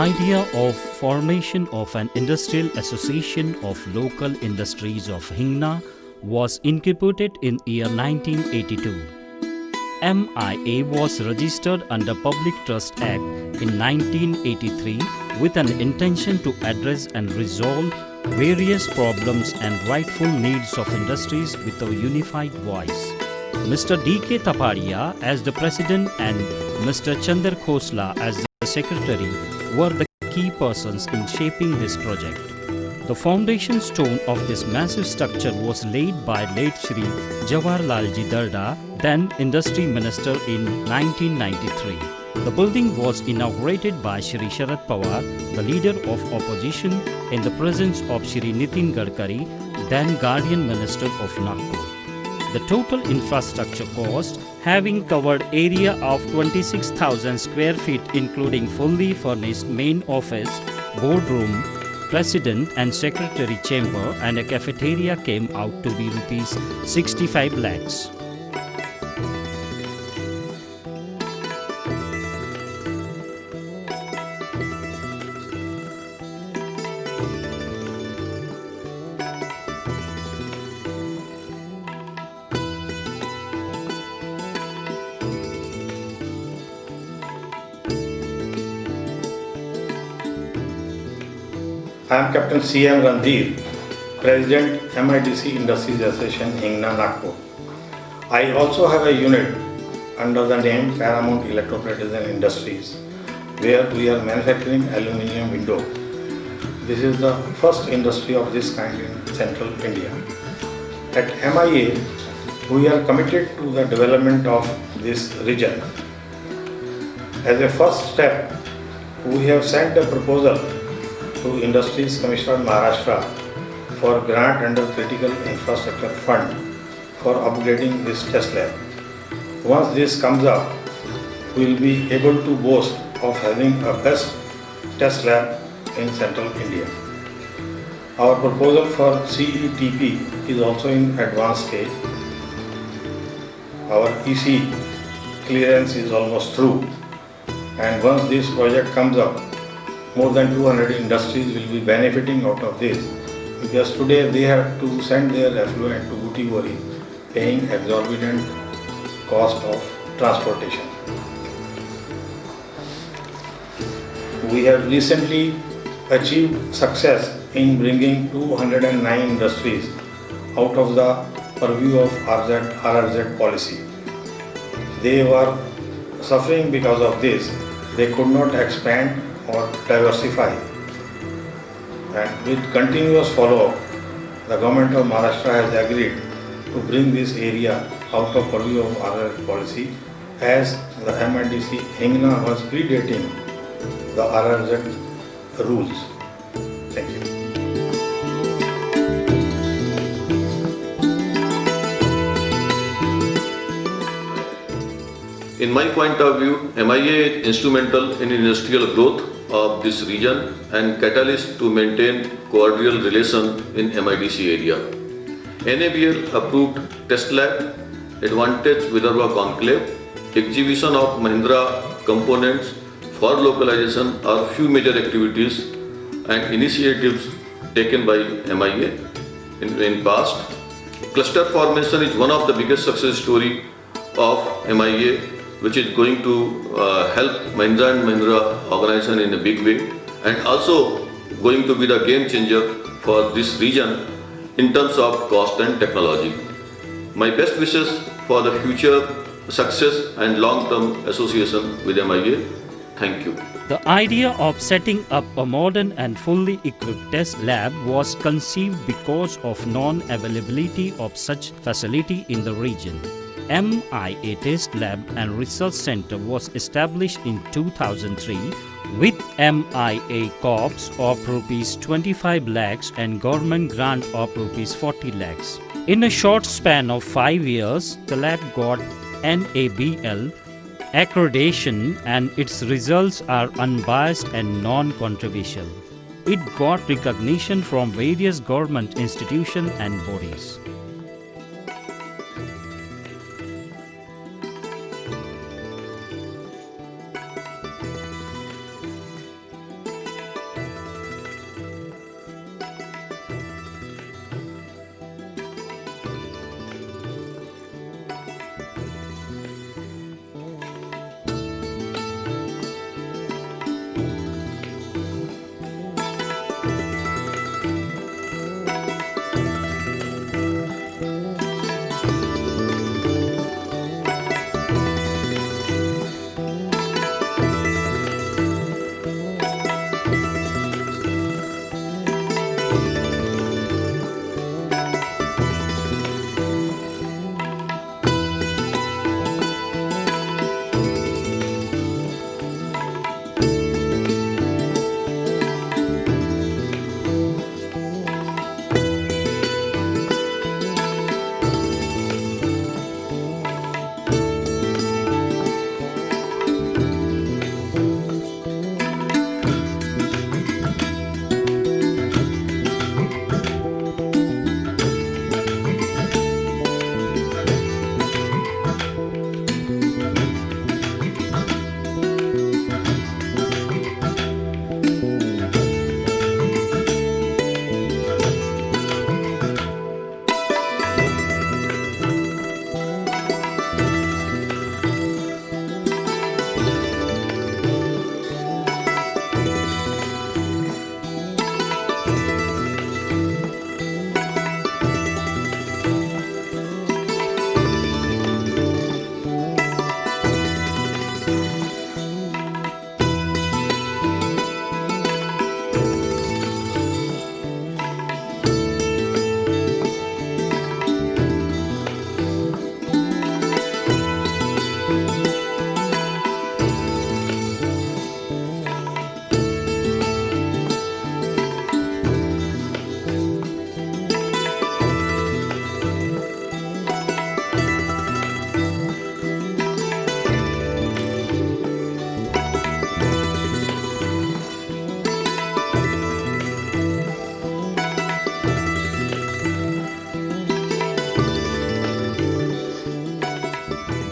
idea of formation of an industrial association of local industries of Hingna was incorporated in year 1982. MIA was registered under Public Trust Act in 1983 with an intention to address and resolve various problems and rightful needs of industries with a unified voice. Mr. D.K. Taparia as the President and Mr. Chandar Khosla as the Secretary were the key persons in shaping this project. The foundation stone of this massive structure was laid by late Shri Jawaharlalji Darda, then Industry Minister in 1993. The building was inaugurated by Shri Sharad Pawar, the leader of opposition, in the presence of Shri Nitin Gadkari, then Guardian Minister of Nagpur. The total infrastructure cost, having covered area of 26,000 square feet including fully furnished main office, boardroom, President and Secretary chamber and a cafeteria, came out to be rupees 65 lakhs. I am Captain C.M. Randhir, President MIDC Industries Association, Hingna, Nagpur. I also have a unit under the name Paramount Electroplates and Industries, where we are manufacturing aluminium window. This is the first industry of this kind in central India. At MIA, we are committed to the development of this region. As a first step, we have sent a proposal to Industries Commissioner Maharashtra for grant under Critical Infrastructure Fund for upgrading this test lab. Once this comes up, we will be able to boast of having a best test lab in central India. Our proposal for CETP is also in advanced stage. Our EC clearance is almost through, and once this project comes up, more than 200 industries will be benefiting out of this, because today they have to send their effluent to Butibori, paying exorbitant cost of transportation. We have recently achieved success in bringing 209 industries out of the purview of RRZ policy. They were suffering because of this. They could not expand or diversify, and with continuous follow-up, the government of Maharashtra has agreed to bring this area out of purview of RRZ policy, as the MIDC Hingna was predating the RRZ rules. Thank you. In my point of view, MIA is instrumental in industrial growth of this region and catalyst to maintain cordial relation in MIDC area. NABL approved test lab, advantage Vidarbha conclave, exhibition of Mahindra components for localization are few major activities and initiatives taken by MIA in past. Cluster formation is one of the biggest success story of MIA, which is going to help Mahindra and Mahindra organization in a big way, and also going to be the game changer for this region in terms of cost and technology. My best wishes for the future success and long-term association with MIA. Thank you. The idea of setting up a modern and fully equipped test lab was conceived because of non-availability of such facility in the region. MIA Test Lab and Research Center was established in 2003 with MIA Corps of Rs 25 lakhs and government grant of Rs 40 lakhs. In a short span of 5 years, the lab got NABL accreditation and its results are unbiased and non-controversial. It got recognition from various government institutions and bodies.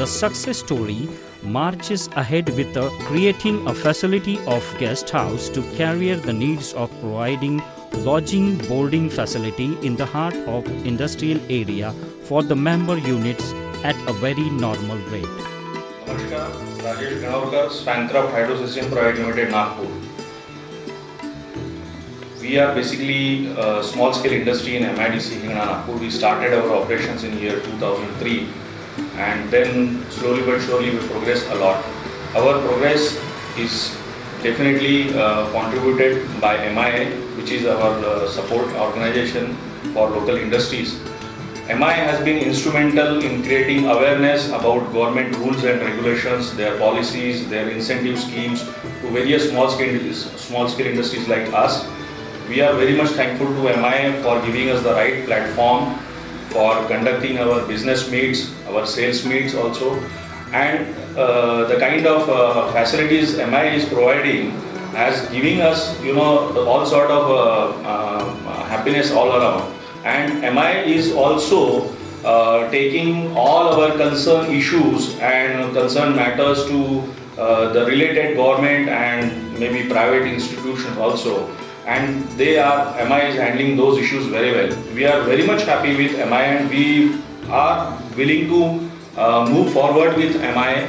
the success story marches ahead with creating a facility of guest house to carry the needs of providing lodging boarding facility in the heart of industrial area for the member units at a very normal rate. Namaskar, Rajesh Ganaurkar, Spancraft Hydro System Private Limited, Nagpur. We are basically a small scale industry in MIDC Hingna, Nagpur. We started our operations in year 2003 and then slowly but surely we progressed a lot. Our progress is definitely contributed by MIA, which is our support organization for local industries. MIA has been instrumental in creating awareness about government rules and regulations, their policies, their incentive schemes to various small scale industries like us. We are very much thankful to MIA for giving us the right platform for conducting our business meets, our sales meets also, and the kind of facilities MIA is providing as giving us, all sort of happiness all around. And MIA is also taking all our concern issues and concern matters to the related government and maybe private institutions also. And MIA is handling those issues very well. We are very much happy with MIA and we are willing to move forward with MIA.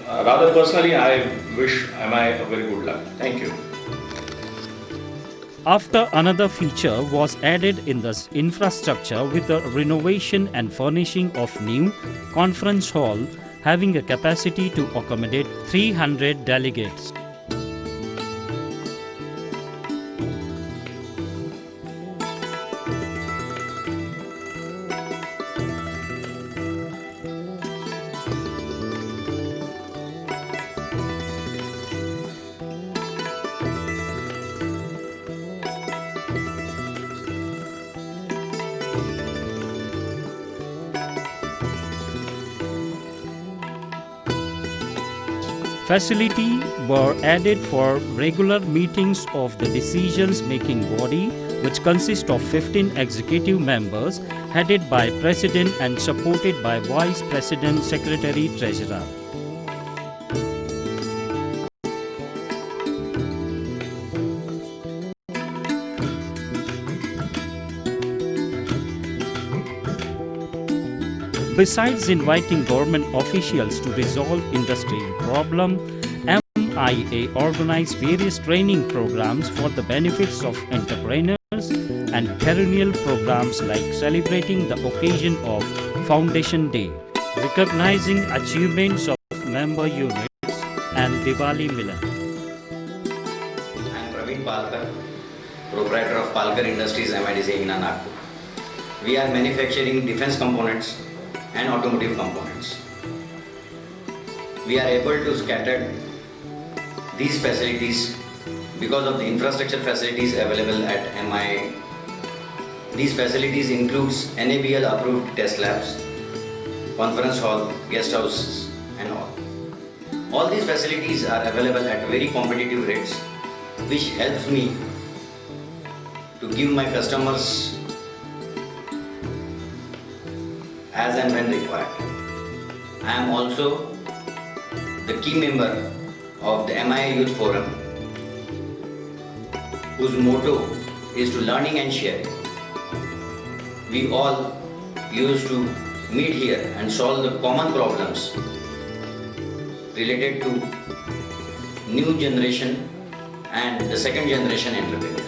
Rather personally, I wish MIA a very good luck. Thank you. After another feature was added in the infrastructure with the renovation and furnishing of new conference hall having a capacity to accommodate 300 delegates. Facility were added for regular meetings of the decisions-making body, which consists of 15 executive members headed by President and supported by Vice President, Secretary, Treasurer. Besides inviting government officials to resolve industrial problem, MIA organized various training programs for the benefits of entrepreneurs and perennial programs like celebrating the occasion of Foundation Day, recognizing achievements of member units and Diwali Milan. I am Praveen Palkar, proprietor of Palkar Industries MIDC Hingna, Nagpur. We are manufacturing defense components and automotive components. We are able to scatter these facilities because of the infrastructure facilities available at MIA. These facilities includes NABL approved test labs, conference hall, guest houses and all. All these facilities are available at very competitive rates, which helps me to give my customers as and when required. I am also the key member of the MIA Youth Forum, whose motto is to learning and sharing. We all used to meet here and solve the common problems related to new generation and the second generation entrepreneurs.